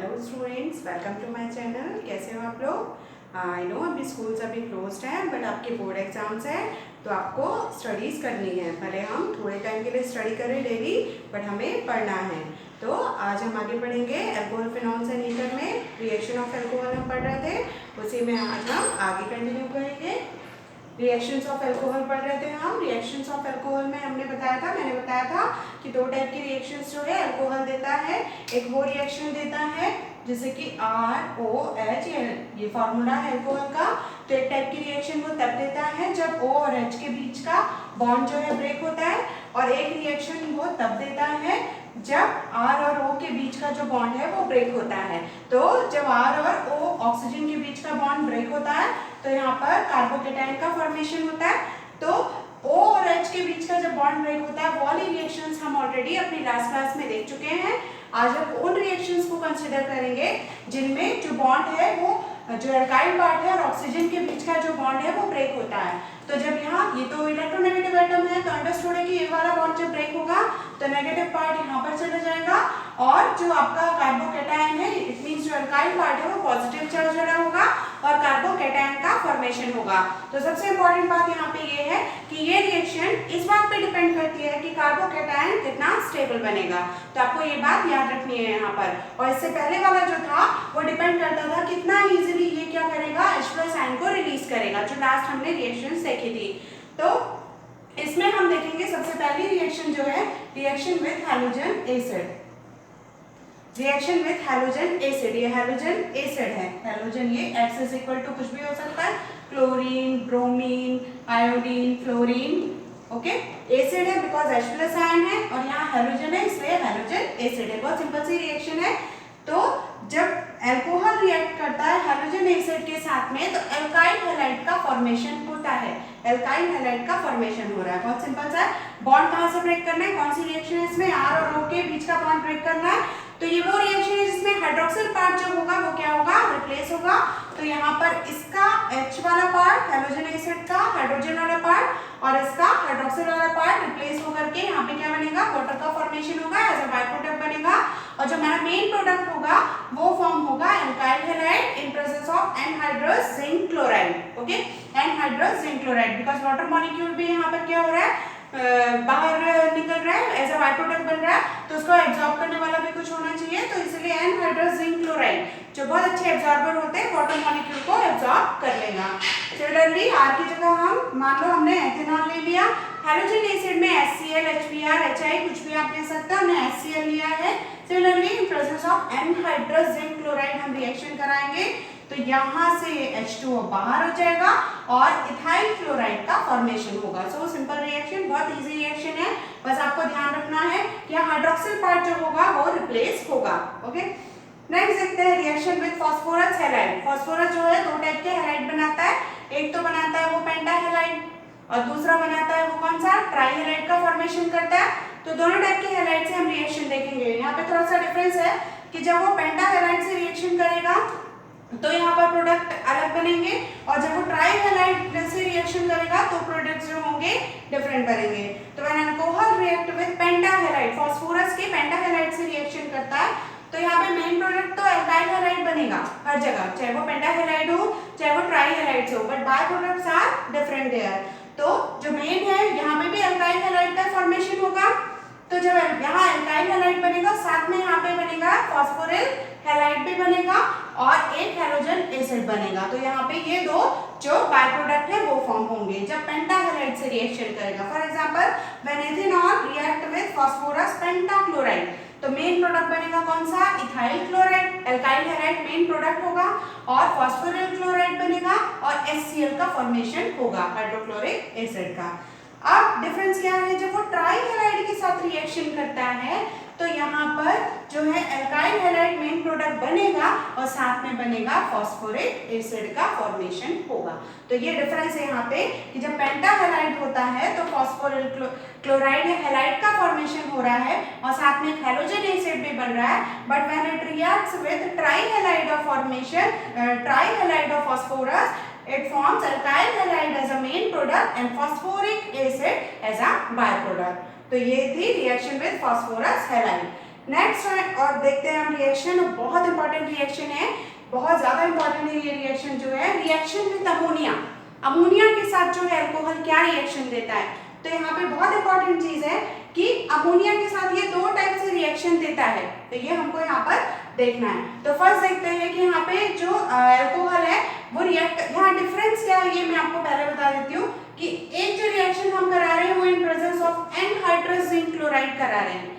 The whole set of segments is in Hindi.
Hello students, welcome to my channel. कैसे हो आप लोग? आई नो अभी स्कूल्स अभी क्लोज्ड हैं, बट आपके बोर्ड एग्जाम्स हैं तो आपको स्टडीज़ करनी है। भले हम थोड़े टाइम के लिए स्टडी करें डेली, बट हमें पढ़ना है। तो आज हम आगे पढ़ेंगे अल्कोहल फिनॉल्स एंड ईथर में रिएक्शन ऑफ अल्कोहल हम पढ़ रहे थे, उसी में आज हम आगे कंटिन्यू करेंगे। रिएक्शंस ऑफ अल्कोहल पढ़ रहे थे हम। रिएक्शंस ऑफ अल्कोहल में मैंने बताया था कि दो टाइप की रिएक्शंस जो है अल्कोहल देता है। एक वो रिएक्शन देता है जैसे कि ROH, ये फॉर्मूला है अल्कोहल का। तो एक टाइप की रिएक्शन वो तब देता है जब O और H के बीच का बॉन्ड जो है ब्रेक होता है, और एक रिएक्शन वो तब देता है जब R और O के बीच का जो बॉन्ड है वो ब्रेक होता है। तो जब R और O ऑक्सीजन के बीच का बॉन्ड ब्रेक होता है तो यहाँ पर कार्बोकेटाइन का फॉर्मेशन होता है। तो O और H के बीच का जब बॉन्ड ब्रेक होता है वो वाली रिएक्शंस हम ऑलरेडी अपनी लास्ट क्लास में देख चुके हैं। आज हम उन रिएक्शंस को कंसिडर करेंगे जिनमें जो बॉन्ड है वो जो अल्काइल पार्ट है और ऑक्सीजन के बीच का जो बॉन्ड है वो ब्रेक होता है। तो जब यहाँ ये तो इलेक्ट्रोनेगेटिव एटम है, तो अंडरस्टूड है कि ये वाला बॉन्ड जब ब्रेक होगा तो नेगेटिव पार्ट यहाँ पर चला जाएगा, और जो आपका कार्बोकेटाइन है, इट मींस जो अल्काइल पार्ट है वो पॉजिटिव चार्ज वाला होगा और कार्बोकेटाइन का फॉर्मेशन होगा। तो सबसे इंपॉर्टेंट बात यहाँ पे ये है कि ये रिएक्शन इस बात पे डिपेंड करती है कि कार्बोकेटाइन कितना स्टेबल बनेगा। तो आपको ये बात याद रखनी है यहाँ पर। और इससे पहले वाला जो था वो डिपेंड करता था कितना इजीली ये क्या करेगा, H+ आयन को रिलीज करेगा, जो लास्ट हमने रिएक्शंस देखी थी। तो इसमें हम देखेंगे सबसे पहली रिएक्शन जो है reaction with halogen acid. Reaction with halogen acid, ये हैलोजन एसिड है। हैलोजन ये X इज इक्वल टू कुछ भी हो सकता है, chlorine, bromine, iodine, fluorine. Okay, acid है बिकॉज H+ आयन है और यहाँ हैलोजन है इसलिए हैलोजन एसिड है। बहुत सिंपल सी रिएक्शन है। तो जब अल्कोहल रिएक्ट करता है हैलोजन एसिड के साथ में तो एल्काइल हैलाइड का फॉर्मेशन होता है। एल्काइल हैलाइड का फॉर्मेशन हो रहा है। बहुत सिंपल सा है। बॉन्ड कहाँ से ब्रेक करना है, कौन सी रिएक्शन है इसमें, R और O के बीच का बॉन्ड ब्रेक करना है। तो ये वो रिएक्शन है जिसमें हाइड्रोक्सिल पार्ट जो होगा वो क्या होगा, रिप्लेस होगा। तो यहाँ पर इसका H वाला पार्ट हैलोजन एसिड का हाइड्रोजन वाला पार्ट और इसका हाइड्रोक्सिल वाला पार्ट रिप्लेस होकर के यहाँ पे क्या बनेगा, वाटर का फॉर्मेशन होगा, एज अ बाय प्रोडक्ट बनेगा। और जो हमारा मेन प्रोडक्ट होगा वो फॉर्म होगा alkyl halide in presence of anhydrous zinc chloride. Okay, anhydrous zinc chloride, because water molecule भी यहाँ पर क्या हो रहा है, बाहर निकल रहा है, एज अ बाय प्रोडक्ट बन रहा है, तो उसको एब्जॉर्ब करने वाला भी कुछ होना चाहिए। तो इसलिए एनहाइड्रस जिंक क्लोराइड जो बहुत अच्छे एब्जॉर्बर होते हैं वाटर मॉलिक्यूल को एब्जॉर्ब कर लेगा। सिमिलरली R की जगह हम मान लो हमने एथेनॉल ले लिया, हैलोजन एसिड में HCl, HBr, HI कुछ भी आप ले सकते हो, हमने HCl लिया है। Similarly in presence of anhydrous zinc chloride हम रिएक्शन कराएंगे तो यहाँ से H2O बाहर हो जाएगा और इथाइल क्लोराइड का फॉर्मेशन होगा। सो सिंपल रिएक्शन, बहुत इजी रिएक्शन है। बस आपको ध्यान रखना है कि हाइड्रोक्सिल पार्ट जो होगा वो रिप्लेस होगा। ओके, नेक्स्ट देखते हैं reaction with phosphorus halide. Phosphorus जो है दो टाइप के हैलाइड बनाता है, एक तो बनाता है वो पेंटा हैलाइड और दूसरा बनाता है वो कौन सा, ट्राई हैलाइड का फॉर्मेशन करता है। तो दोनों टाइप के हैलाइड से हम रिएक्शन देखेंगे। यहाँ पे थोड़ा सा डिफरेंस है कि जब वो पेंटा हैलाइड से रिएक्शन करेगा तो यहाँ पर प्रोडक्ट अलग बनेंगे, और जब वो ट्राई हैलाइड से रिएक्शन करेगा तो प्रोडक्ट्स जो होंगे डिफरेंट बनेंगे। तो when alcohol react with pentahalide, phosphorus के पेंटाहैलाइड से रिएक्शन करता है तो यहाँ पे मेन प्रोडक्ट तो अल्काइल हैलाइड बनेगा हर जगह, चाहे वो पेंटाहैलाइड हो चाहे वो ट्राई हैलाइड हो, but byproducts are different there. तो जो मेन है यहाँ पे भी अल्काइल हैलाइड का फॉर्मेशन होगा। तो जब यहाँ अल्काइल हैलाइड बनेगा साथ में यहाँ पे बनेगा फास्फोरिल हैलाइड भी बनेगा और एक हैलोजन एसिड बनेगा। तो यहाँ पे ये दो जो बाय प्रोडक्ट है वो फॉर्म होंगे जब पेंटाहैलाइड से रिएक्शन करेगा। For example when ethanol react with phosphorus pentachloride तो मेन प्रोडक्ट बनेगा कौन सा, ethyl chloride. Alkyl halide main product होगा और फास्फोरिल क्लोराइड बनेगा और HCl का फॉर्मेशन होगा, हाइड्रोक्लोरिक एसिड का। अब डिफरेंस क्या है, जब वो ट्राई हैलाइड के साथ रिएक्शन करता है तो यहाँ पर जो है अल्काइल हैलाइड मेन प्रोडक्ट बनेगा और साथ में बनेगा फास्फोरिक एसिड का फॉर्मेशन होगा। तो ये डिफरेंस है यहाँ पे कि जब पेंटाहैलाइड होता है तो फास्फोरिल क्लोराइड या हैलाइड का फॉर्मेशन हो रहा है और साथ में हैलोजन एसिड भी बन रहा है। But when it reacts with trihalide of formation, trihalide of phosphorus, it forms alkyl halide as a main product and phosphoric acid as a byproduct. तो ये थी reaction with phosphorus halide. Next और देखते हैं हम रिएक्शन, बहुत इंपॉर्टेंट रिएक्शन है, बहुत ज्यादा इंपॉर्टेंट है ये रिएक्शन जो है, रिएक्शन विद अमोनिया। अमोनिया के साथ जो है अल्कोहल क्या रिएक्शन देता है, तो यहाँ पे बहुत इंपॉर्टेंट चीज है कि अमोनिया के साथ ये दो टाइप से रिएक्शन देता है, तो ये हमको यहाँ पर देखना है। तो फर्स्ट देखते हैं कि यहाँ पे जो अल्कोहल है वो रिएक्ट, यहाँ डिफरेंस क्या है ये मैं आपको पहले बता देती हूँ कि एक जो रिएक्शन हम करा रहे हैं वो इन presence of anhydrous zinc chloride करा रहे हैं,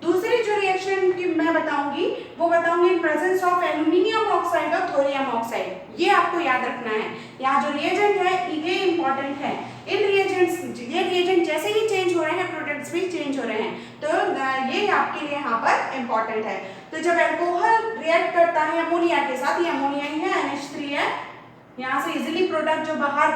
दूसरी जो रिएक्शन की मैं बताऊंगी वो बताऊंगी इन प्रेजेंस ऑफ एल्यूमिनियम ऑक्साइड और थोरियम ऑक्साइड। ये आपको याद रखना है, यहाँ जो रिएजेंट है ये इंपॉर्टेंट है। इन रिएजेंट्स, ये रिएजेंट जैसे ही चेंज हो रहे हैं प्रोडक्ट्स भी चेंज हो रहे हैं, तो ये आपके लिए यहाँ पर इंपॉर्टेंट है। तो जब अल्कोहल रिएक्ट करता है अमोनिया के साथ, ये अमोनिया ही है, NH3 है, यहाँ से इजिली प्रोडक्ट जो बाहर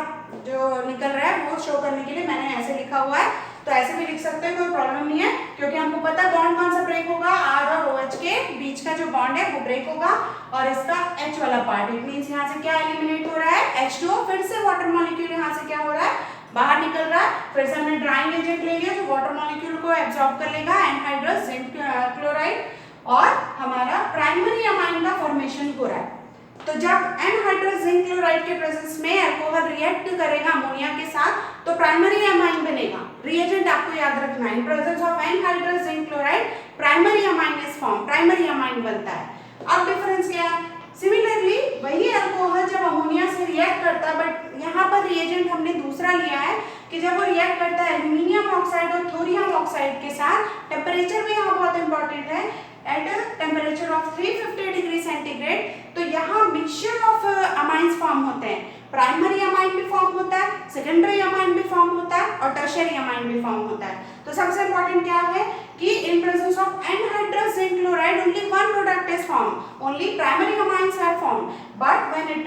जो निकल रहा है वो शो करने के लिए मैंने ऐसे लिखा हुआ है, तो ऐसे भी लिख सकते हैं, कोई प्रॉब्लम नहीं है, क्योंकि हमको पता है बॉन्ड कौन सा ब्रेक होगा, R और OH के बीच का जो बॉन्ड है वो ब्रेक होगा और इसका H वाला पार्ट, इट मींस यहाँ से क्या एलिमिनेट हो रहा है, H2O, फिर से वाटर मॉलिक्यूल यहाँ से क्या हो रहा है, बाहर निकल रहा है, फिर से हमने ड्राइंग एजेंट ले लिया जो वाटर मॉलिक्यूल को एब्जॉर्ब कर लेगा, एनहाइड्रस जिंक क्लोराइड, और हमारा प्राइमरी अमाइन का फॉर्मेशन हो रहा है। तो जब एनहाइड्रस जिंक क्लोराइड के प्रेजेंस में अल्कोहल रिएक्ट करेगा अमोनिया के साथ तो प्राइमरी अमाइन बनेगा। रिएजेंट आपको याद रखना है, इन presence of anhydrous zinc chloride primary amine is form, primary amine बनता है। अब डिफरेंस क्या है, सिमिलरली वही अल्कोहल जब अमोनिया से रिएक्ट करता है, बट यहाँ पर रिएजेंट हमने दूसरा लिया है कि जब वो रिएक्ट करता है एल्यूमिनियम ऑक्साइड और थोरियम ऑक्साइड के साथ, टेम्परेचर भी यहाँ बहुत इंपॉर्टेंट है, at temperature of 350 degree centigrade, तो यहाँ मिक्सचर ऑफ अमाइंस फॉर्म होते हैं, प्राइमरी अमाइन भी फॉर्म होता है, सेकेंडरी अमाइन भी फॉर्म होता है और टर्शियरी अमाइन भी फॉर्म होता है। तो सबसे इंपॉर्टेंट क्या है कि in presence of anhydrous zinc chloride only one product is form, only primary amines are form, but when it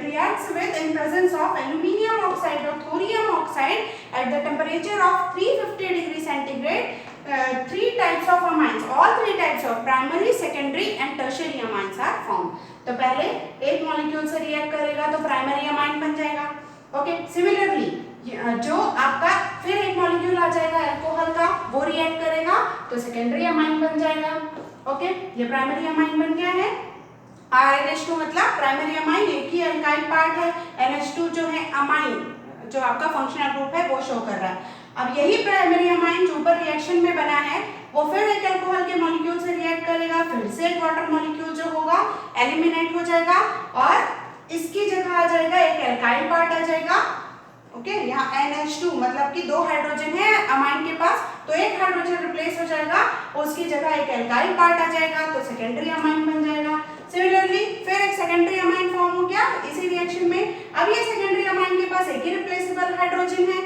reacts with in presence of aluminium oxide or thorium oxide at the temperature of 350 degree centigrade, three types of amines, all three types of primary, secondary and tertiary amines are formed. तो पहले एक मॉलिक्यूल से रिएक्ट करेगा तो प्राइमरी अमाइन बन जाएगा, ओके। सिमिलरली जो आपका फिर एक मॉलिक्यूल आ जाएगा अल्कोहल का, वो रिएक्ट करेगा तो सेकेंडरी अमाइन बन जाएगा, ओके। ये प्राइमरी अमाइन बन गया है। RNH2 मतलब प्राइमरी अमाइन, एक ही अल्काइल पार्ट है, NH2 जो है अमाइन, जो आपका फंक्शनल ग्रुप है वो शो कर रहा है। अब यही प्राइमरी अमाइन जो ऊपर रिएक्शन में बना है वो फिर एक अल्कोहल के मॉलिक्यूल से रिएक्ट करेगा, फिर से एक वाटर मॉलिक्यूल जो होगा एलिमिनेट हो जाएगा और इसकी जगह आ जाएगा एक अल्काइल पार्ट आ जाएगा, ओके। यहाँ NH2 मतलब कि दो हाइड्रोजन है अमाइन के पास, तो एक हाइड्रोजन रिप्लेस हो जाएगा, उसकी जगह एक अल्काइल पार्ट आ जाएगा, तो सेकेंडरी अमाइन बन जाएगा। सिमिलरली फिर एक सेकेंडरी अमाइन फॉर्म हो गया इसी रिएक्शन में। अब ये सेकेंडरी अमाइन के पास एक ही रिप्लेसेबल हाइड्रोजन है,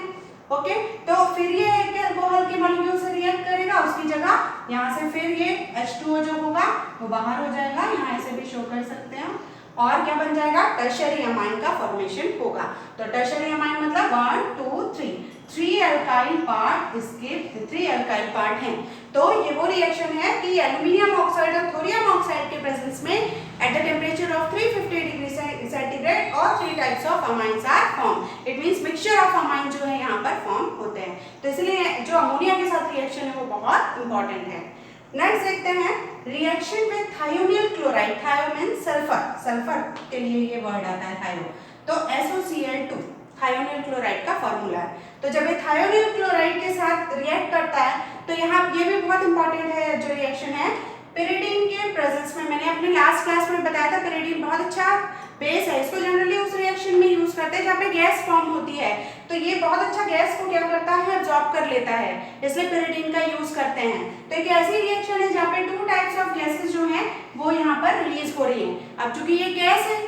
ओके। तो फिर ये एक अल्कोहल के मॉलिक्यूल से रिएक्ट करेगा, उसकी जगह यहाँ से फिर ये H2O जो होगा वो बाहर हो जाएगा, यहाँ ऐसे भी शो कर सकते हैं, और क्या बन जाएगा, टर्शियरी अमाइन का फॉर्मेशन होगा। तो टर्शियरी अमाइन मतलब 1 2 3 3 अल्काइल पार्ट, इसके 3 अल्काइल पार्ट हैं। तो ये वो रिएक्शन है कि एल्यूमिनियम ऑक्साइड और थोरियम ऑक्साइड के प्रेजेंस में at the temperature of 350 degree centigrade और 3 types of amines are form, it means mixture of amine जो है यहाँ पर फॉर्म होते हैं। तो इसलिए जो अमोनिया के साथ रिएक्शन है वो बहुत इंपॉर्टेंट है। नेक्स्ट देखते हैं रिएक्शन विद थायोनिल क्लोराइड, थायो मींस सल्फर, सल्फर के लिए ये वर्ड आता है थायो, तो SOCl2 थायोनिल क्लोराइड का फॉर्मूला है। तो जब ये थायोनिल क्लोराइड के साथ रिएक्ट करता है तो यहाँ ये भी बहुत इंपॉर्टेंट है जो रिएक्शन है, पिरिडीन के प्रेजेंस में, मैंने अपने लास्ट क्लास में बताया था पिरिडीन बहुत अच्छा बेस है, इसको जनरली उस रिएक्शन में यूज करते हैं जहाँ पे गैस फॉर्म होती है, तो ये बहुत अच्छा गैस को क्या करता है, एब्जॉर्ब कर लेता है, इसलिए पिरिडीन का यूज करते हैं। तो एक ऐसी रिएक्शन है जहाँ पे 2 टाइप्स ऑफ गैसेस जो हैं वो यहाँ पर रिलीज हो रही हैं। अब चूंकि ये गैस है,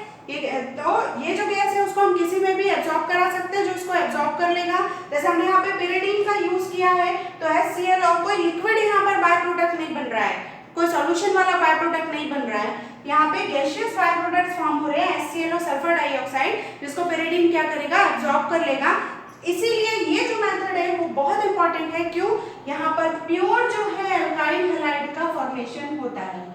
तो ये जो गैस है उसको हम किसी में भी एब्जॉर्ब करा सकते हैं जो इसको एब्जॉर्ब कर लेगा। जैसे हमने यहाँ पे पिरिडीन का यूज किया है तो HCl और कोई लिक्विड यहाँ पर बाय प्रोडक्ट नहीं बन रहा है, कोई सॉल्यूशन वाला बाय प्रोडक्ट नहीं बन रहा है, यहाँ पे गैसियस बाय प्रोडक्ट्स फॉर्म हो रहे हैं HCl और सल्फर डाइऑक्साइड, जिसको पिरिडीन क्या करेगा, एब्जॉर्ब कर लेगा। इसीलिए ये जो मेथड है वो बहुत इंपॉर्टेंट है, क्यों, यहाँ पर प्योर जो है अल्काइल हैलाइड का फॉर्मेशन होता है,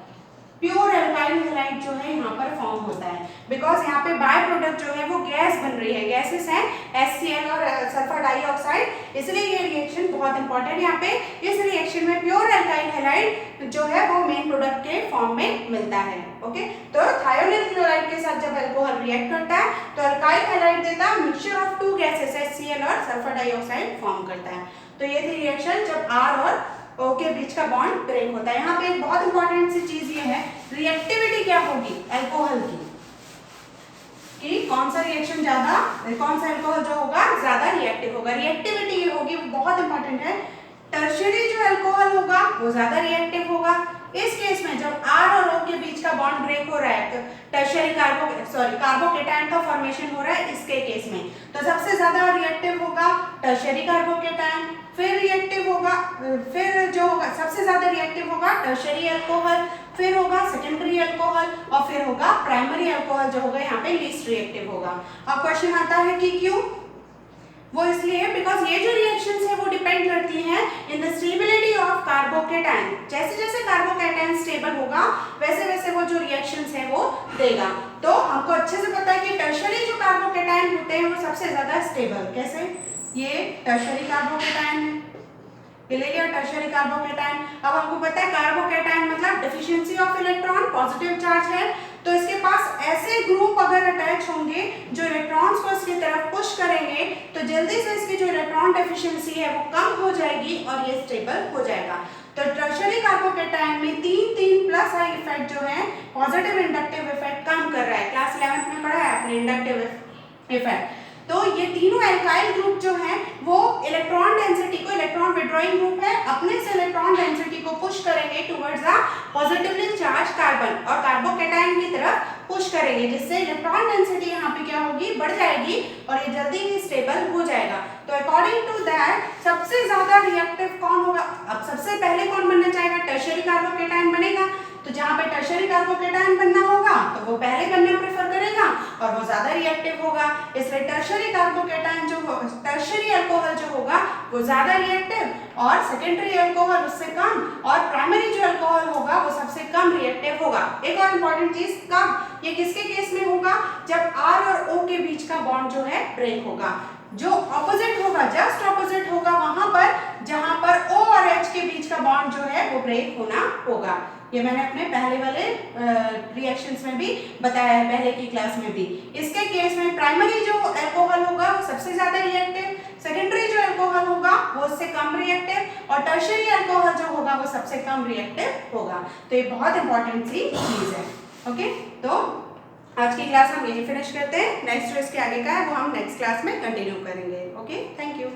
प्योर अल्काइल अल्काइल हैलाइड जो है यहाँ पर फॉर्म होता है, बिकॉज यहाँ पे बाय प्रोडक्ट जो है वो गैस बन रही है, गैसेस हैं HCl और सल्फर डाइऑक्साइड, इसलिए ये रिएक्शन बहुत इंपॉर्टेंट है। यहाँ पे इस रिएक्शन में प्योर अल्काइल हैलाइड जो है वो मेन प्रोडक्ट के फॉर्म में मिलता है। ओके, तो थायोनिल क्लोराइड के साथ जब अल्कोहल रिएक्ट करता है तो अल्काइल हैलाइड देता है, mixture of two gases HCl और सल्फर डाइऑक्साइड फॉर्म करता है। तो ये थी रिएक्शन जब R और O के बीच का बॉन्ड ब्रेक होता है। यहाँ पे एक बहुत इंपॉर्टेंट सी चीज ये है, रिएक्टिविटी क्या होगी अल्कोहल की, कि कौन सा रिएक्शन ज्यादा, कौन सा अल्कोहल जो होगा ज्यादा रिएक्टिव होगा। रिएक्टिविटी ये होगी, बहुत इंपॉर्टेंट है, टर्शियरी जो अल्कोहल होगा वो ज्यादा रिएक्टिव होगा। इस केस में जब R और O के बीच का बॉन्ड ब्रेक हो रहा है तो टर्शियरी कार्बोकेटायन का फॉर्मेशन हो रहा है इसके केस में, तो सबसे ज्यादा रिएक्टिव होगा टर्शियरी कार्बोकेटायन, फिर रिएक्टिव होगा, फिर जो होगा सबसे ज्यादा रिएक्टिव होगा टर्शियरी अल्कोहल, फिर होगा सेकेंडरी अल्कोहल और फिर होगा प्राइमरी अल्कोहल जो होगा यहाँ पे लीस्ट रिएक्टिव होगा। अब क्वेश्चन आता है कि क्यों, वो इसलिए बिकॉज ये जो रिएक्शंस है वो डिपेंड करती हैं in the stability of carbocation. जैसे जैसे कार्बोकेटायन स्टेबल होगा वैसे वैसे वो जो रिएक्शंस है वो देगा। तो हमको अच्छे से पता है कि टर्शियरी जो कार्बोकेटायन होते हैं वो सबसे ज्यादा स्टेबल, कैसे, ये टर्शियरी कार्बोकेटायन है, ये ले लिया टर्शियरी कार्बोकेटायन। अब हमको पता है कार्बोकेटायन मतलब deficiency of electron, positive charge है, तो इसके पास ऐसे ग्रुप अगर अटैच होंगे जो इलेक्ट्रॉन्स को इसकी तरफ पुश करेंगे तो जल्दी से इसकी जो इलेक्ट्रॉन डेफिशिएंसी है वो कम हो जाएगी और ये स्टेबल हो जाएगा। तो टर्शियरी कार्बोकेटायन में 3 प्लस आई इफेक्ट जो है पॉजिटिव इंडक्टिव इफेक्ट काम कर रहा है, क्लास 11th में पढ़ा है आपने इंडक्टिव इफेक्ट। तो ये तीनों एल्काइल ग्रुप जो हैं वो इलेक्ट्रॉन डेंसिटी को, इलेक्ट्रॉन विड्रॉइंग ग्रुप है, अपने से इलेक्ट्रॉन डेंसिटी को पुश करेंगे towards a positively charge carbon और कार्बोकेटायन की तरफ पुश करेंगे, जिससे इलेक्ट्रॉन डेंसिटी यहाँ पे क्या होगी, बढ़ जाएगी और ये जल्दी ही स्टेबल हो जाएगा। तो अकॉर्डिंग टू दैट सबसे ज्यादा रिएक्टिव कौन होगा, अब सबसे पहले कौन बनना चाहेगा, टर्शियरी कार्बोकेटायन बनेगा। तो जहाँ पे टर्शियरी कार्बोकेटायन बनना होगा तो वो पहले बनना प्रेफर करेगा और वो ज्यादा रिएक्टिव होगा, इसलिए टर्शियरी कार्बोकेटायन जो टर्शियरी अल्कोहल जो होगा वो ज्यादा रिएक्टिव और सेकेंडरी अल्कोहल उससे कम और प्राइमरी जो अल्कोहल होगा वो सबसे कम रिएक्टिव होगा। एक और इम्पोर्टेंट चीज, कब, ये किसके केस में होगा, जब R और O के बीच का बॉन्ड जो है ब्रेक होगा, जो ऑपोजिट होगा, जस्ट ऑपोजिट होगा वहां पर जहां पर O और H के बीच का बॉन्ड जो है वो ब्रेक होना होगा। ये मैंने अपने पहले वाले रिएक्शंस में भी बताया है, पहले की क्लास में भी। इसके केस में प्राइमरी जो अल्कोहल होगा वो सबसे ज्यादा रिएक्टिव, सेकेंडरी जो अल्कोहल होगा वो उससे कम रिएक्टिव और टर्शियरी अल्कोहल जो होगा वो सबसे कम रिएक्टिव होगा। तो ये बहुत इंपॉर्टेंट सी चीज है। ओके, तो आज की क्लास हम यही फिनिश करते हैं, नेक्स्ट जो इसके आगे का है वो हम नेक्स्ट क्लास में कंटिन्यू करेंगे। Okay, thank you.